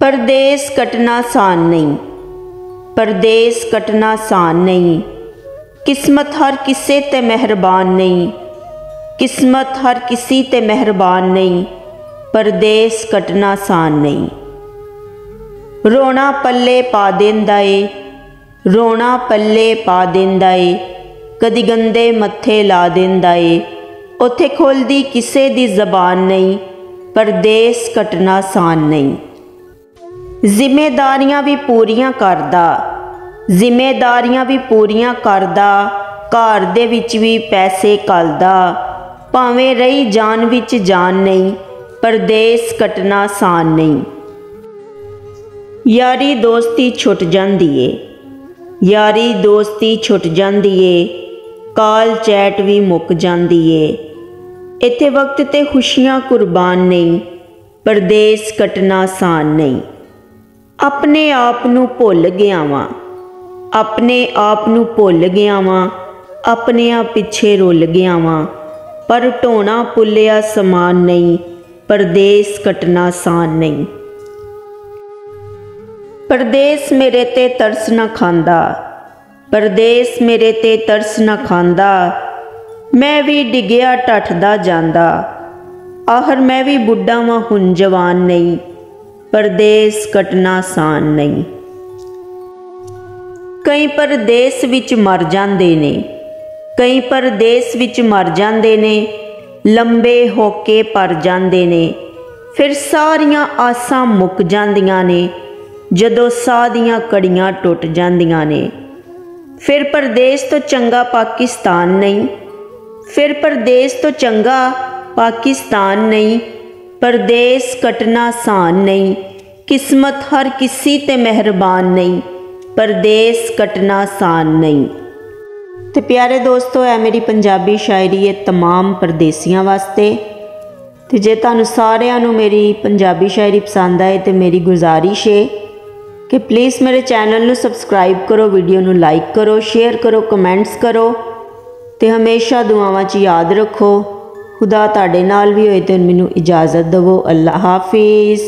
परदेस कटना सान नहीं, परदेस कटना सान नहीं। किस्मत हर किसे ते मेहरबान नहीं, किस्मत हर किसी ते मेहरबान नहीं। परदेस कटना सान नहीं। रोना पल्ले पा देंदा ए, रोना पल्ले पा देंदा ए। कदी गंदे मत्थे ला देंदा ए, उत्थे खोलदी किसे दी जबान नहीं। परदेस कटना सान नहीं। जिम्मेदारियां भी पूरियां करदा, जिम्मेदारियां भी पूरियां करदा। घर दे विच भी पैसे कलदा, भावें रही जान विच जान नहीं। परदेस कटना सान नहीं। यारी दोस्ती छुट जांदी ए, यारी दोस्ती छुट जांदी ए। काल चैट भी मुक जांदी ए। इत्थे वक्त ते खुशियां कुर्बान नहीं। परदेस कटना सान नहीं। अपने आप नू भुल गया वां, अपने आप नू भुल गया वां। अपने आप पिछे रुल गया वां, पर ढोना भुलिया समान नहीं। परदेस कटना सान नहीं। परदेस मेरे ते तरस न खांदा, परदेस मेरे ते तरस न खांदा। मैं भी डिग्या टठदा जांदा, आहर मैं भी बुढ़ा वां हुण जवान नहीं। परदेस कटना सान नहीं। कई परदेस विच मर जांदे ने, कई परदेस विच मर जांदे ने। लंबे होके पर जांदे ने, फिर सारियां आसां मुक जांदियां ने। जदों साह दियां कड़ियां टुट जांदियां ने। फिर परदेस तो चंगा पाकिस्तान नहीं, फिर परदेस तो चंगा पाकिस्तान नहीं। परदेस कटना सान नहीं। किस्मत हर किसी ते मेहरबान नहीं। परदेस कटना सान नहीं। तो प्यारे दोस्तों, है मेरी पंजाबी शायरी है तमाम परदेसियां वास्ते। तो जे तुहानू सारिआं नू मेरी पंजाबी शायरी पसंद आए तो मेरी गुजारिश है कि प्लीज़ मेरे चैनल नू सबसक्राइब करो, वीडियो नू लाइक करो, शेयर करो, कमेंट्स करो। तो हमेशा दुआवां च याद रखो। खुदा तुहाडे नाल भी होए तो मैनू इजाज़त दवो। अल्लाह हाफिज़।